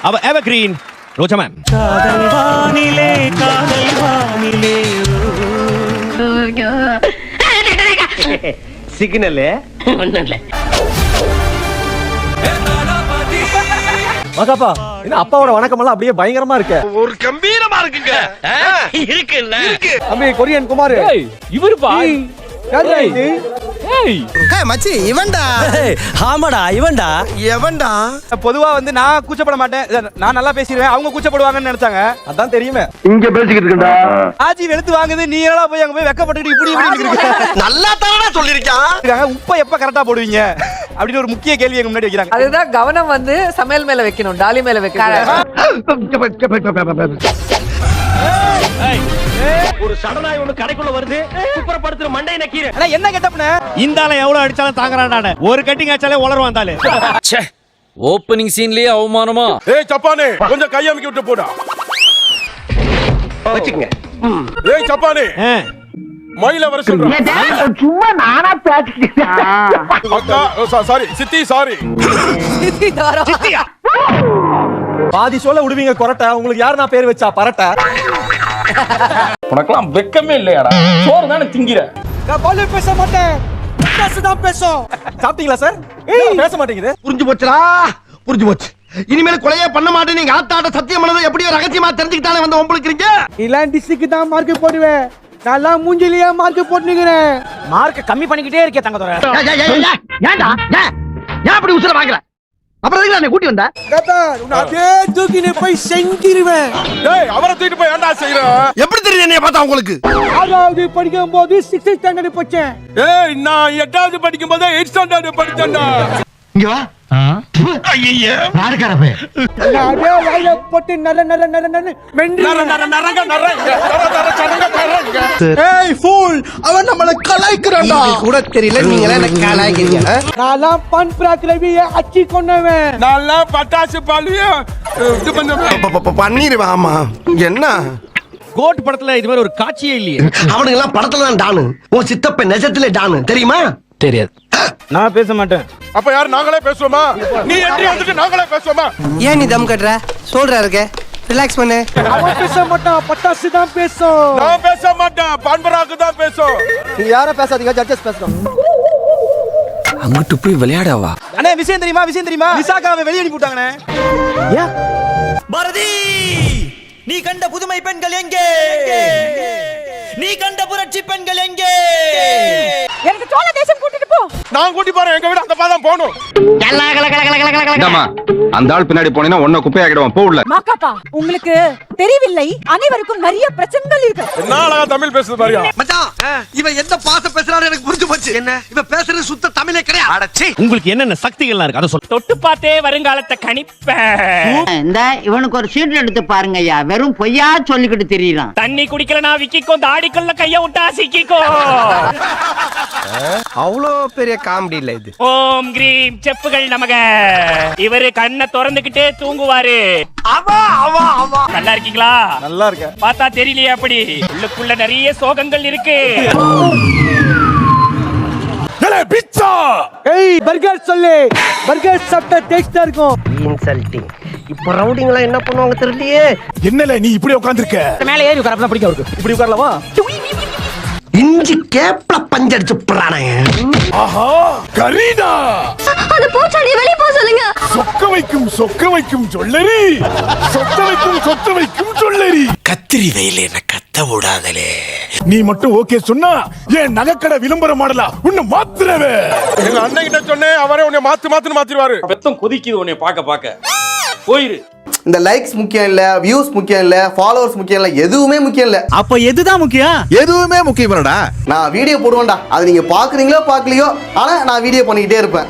Our evergreen Roja ma'am. Signal ஒண்ணும் இல்ல. மகாப்பா என்ன அப்பாவோட வணக்கம் எல்லாம் அப்படியே பயங்கரமா இருக்கு. ஒரு கம்பீரமா இருக்குங்க. இருக்குல்ல. தம்பி கொரியன் குமார். இவருப்பா. மச்சி இவன்டா. ஆமாடா இவன்டா. எவன்டா? பொதுவா வந்து நான் கூச்சப்பட மாட்டேன், நான் நல்லா பேசிடுவேன், அவங்க கூச்சப்படுவாங்கன்னு நினைச்சாங்க. அதான் தெரியுமே. இங்க பேசிக்கிட்டு இருக்கா. ஆஜி வெளுத்து வாங்குது, நீ என்னடா போய் அங்க போய் வெக்கப்பட்டுட்டு இப்படி நல்லா தானடா சொல்லிருக்கான். உப்ப எப்ப கரெக்டா போடுவீங்க அப்படின்னு ஒரு முக்கிய கேள்வி எங்க முன்னாடி வைக்கிறாங்க. அதுதான் கவனம் வந்து சமையல் மேல வைக்கணும், டாலி மேல வைக்கணும். ஒரு சடனாய் ஒண்ணு கடைக்குள்ள வருது, குப்புறப்படுத்துற மண்டை நக்கீர. ஆனா என்ன கெட்டப்னே இந்தால எவ்வளவு அடிச்சாலும் தாங்கறான்டானே. ஒரு கட்டிங் அடிச்சாலே உளறுவான் வந்தாலே. ச்சே, ஓப்பனிங் சீன்லயே அவமானமா. ஏய் சப்பானே கொஞ்சம் கை அமுக்கி விட்டு போடா. வச்சுக்கங்க. ஏய் சப்பானே மயில வர சொல்றேன். சும்மா நானா பேசிக்கிட்டேன். அக்கா சாரி சித்தி சாரி. சித்தியா பாதி சொல்ல விடுவீங்க கொரட்டை. உங்களுக்கு யார் நான் பேர் வச்சா பரட்டை? உனக்கெல்லாம் வெக்கமே இல்லையாடா? சோறு தானே திங்கிற. நான் பாலே பேச மாட்டேன், பேசதான் பேசும். சாப்பிட்டீங்களா சார்? பேச மாட்டேங்குது. புரிஞ்சு போச்சுடா, புரிஞ்சு போச்சு. இனிமேல் கொலையே பண்ண மாட்டேன். நீங்க ஆத்தாட்ட சத்தியம் பண்ணதை எப்படியோ ரகசியமா தெரிஞ்சுக்கிட்டாலே வந்து உங்களுக்கு இருக்கீங்க. இலாம் டிஸ்ட்ரிக்ட் தான் மார்க் போடுவேன், நல்லா மூஞ்சிலியா மார்க் போட்டுக்கிறேன். மார்க் கம்மி பண்ணிக்கிட்டே இருக்கே தங்கதோர. ஏன்டா ஏன் அப்படி உசுர வாங்குற? அப்புறம் எதுக்கு என்ன கூட்டி வந்த? அதே தூக்கினே போய் செஞ்சிருவேன். ஏய் அவரை தூக்கிட்டு போய் ஏன்டா செய்ற? எப்படி தெரியுது என்னைய பார்த்தா உங்களுக்கு? 6வது படிக்கும் போது 6th ஸ்டாண்டர்ட் படிச்சேன். ஏய் நான் 8வது படிக்கும் போது 8th ஸ்டாண்டர்ட் படிச்சேன்டா. இங்க வா. ஐயே நாடகரப்பே. அதே வாயில போட்டு நர நர நர நர மென்று ஏய் ஃபூல், அவன் நம்மள கலாய்க்கறான்டா. கூட தெரியல நீங்க என்ன கலாய்க்கிறீங்க? நான்லாம் பன் பிராக் ரவியை அச்சி கொன்னவன். நல்லா பட்டாசு பாலிய இது பண்ண பண்ணிருவா. ஆமா என்ன கோட் படத்துல இது மாதிரி ஒரு காட்சியே இல்லையே. அவனுங்க எல்லாம் படத்துல தான் டானு. உன் சித்தப்ப நிஜத்துல டானு தெரியுமா? தெரியாது. நான் பேச மாட்டேன். அப்ப யார் நாங்களே பேசுவோமா? நீ என்ட்ரி வந்துட்டு நாங்களே பேசுவோமா? ஏன் நீ தம் கட்டற? சொல்றா இருக்க. ரிலாக்ஸ் பண்ணு. அவன் பேச மாட்டான், பட்டாசு தான் பேசும். நான் பேச மாட்டேன், பான்பராக்கு தான் பேசும். நீங்க யாரும் பேசாதீங்க, ஜட்ஜஸ் பேசணும். அங்கிட்டு போய் விளையாடவா? அண்ணே விஷயம் தெரியுமா? விஷயம் தெரியுமா? விசாகாவை வெளிய அனுப்பி விட்டாங்கண்ணே. ஏன்? பாரதி, நீ கண்ட புதுமை பெண்கள் எங்கே? நீ கண்ட புரட்சி பெண்கள் எங்கே? எனக்கு சோழ தேசம் கூட்டிட்டு போ. நான் கூட்டி போறேன், எங்க வீடு அந்த பாதம் போணும். அந்த ஆள் பின்னாடி போனீங்கன்னா ஒன்ன குப்பையாக்கிடுவான். போ உள்ள. மாக்காப்பா, உங்களுக்கு தெரியவில்லை, அனைவருக்கும் நிறைய பிரச்சனைகள் இருக்கு. என்ன அழகா தமிழ் பேசுது பாரியா. மச்சான், இவன் எந்த பாச பேசுறான்னு எனக்கு புரிஞ்சு போச்சு. என்ன இவன் பேசுறது சுத்த தமிழே கிடையாது. அடச்சி. உங்களுக்கு என்னென்ன சக்திகள்லாம் இருக்கு அத சொல்ல. தொட்டு பார்த்தே வருங்காலத்தை கணிப்பேன். இந்த இவனுக்கு ஒரு சீட் எடுத்து பாருங்க ஐயா, வெறும் பொய்யா சொல்லிக்கிட்டு தெரியலாம். தண்ணி குடிக்கலனா விக்கிக்கோ, தாடிக்குள்ள கைய விட்டா சிக்கிக்கோ. அவ்வளோ பெரிய காமெடி இல்ல இது. ஓம் கிரீம் செப்புகள் நமக. இவரு கண்ணை திறந்துகிட்டே தூங்குவாரு. நல்லா இருக்கீங்களா? நல்லா இருக்க. பார்த்தா தெரியலையே அப்படி. உள்ளுக்குள்ள நிறைய சோகங்கள் இருக்கு. பிச்சா ஏய் பர்கர் சொல்லு. பர்கர் சாப்பிட்டா டேஸ்டா இருக்கும். இன்சல்ட்டிங். இப்போ ரவுடிங்களா என்ன பண்ணுவாங்க தெரியலையே. என்னல நீ இப்படி உட்கார்ந்திருக்க? மேலே ஏறி உட்காரப்பதான் பிடிக்கும் அவருக்கு. இப்படி உட்காரலாமா? இஞ்சி கேப்ல பஞ்சடிச்சு புறானே. ஆஹா கரீனா, அது பூச்சாடி வெளிய போ சொல்லுங்க. சொக்க வைக்கும் சொல்லரி. சொத்த வைக்கும் சொல்லரி. கத்திரி வெயில என்ன கத்த விடாதலே. நீ மட்டும் ஓகே சொன்னா ஏன் நகைக்கடை விளம்பரம் மாடலா உன்னை மாத்துறவே. எங்க அண்ணன் கிட்ட சொன்னேன், அவரே உன்னை மாத்திருவாரு. பெத்தம் கொதிக்குது உன்னை பாக்க. போயிரு. இந்த லைக்ஸ் முக்கியம் இல்ல, வியூஸ் முக்கியம் இல்ல, ஃபாலோவர்ஸ் முக்கியம் இல்ல, எதுவுமே முக்கியம் இல்ல. அப்ப எதுதான் முக்கியம்? எதுவுமே முக்கியம் இல்லடா. நான் வீடியோ போடுவேன்டா, அது நீங்க பாக்குறீங்களோ பாக்கலையோ, ஆனா நான் வீடியோ பண்ணிக்கிட்டே இருப்பேன்.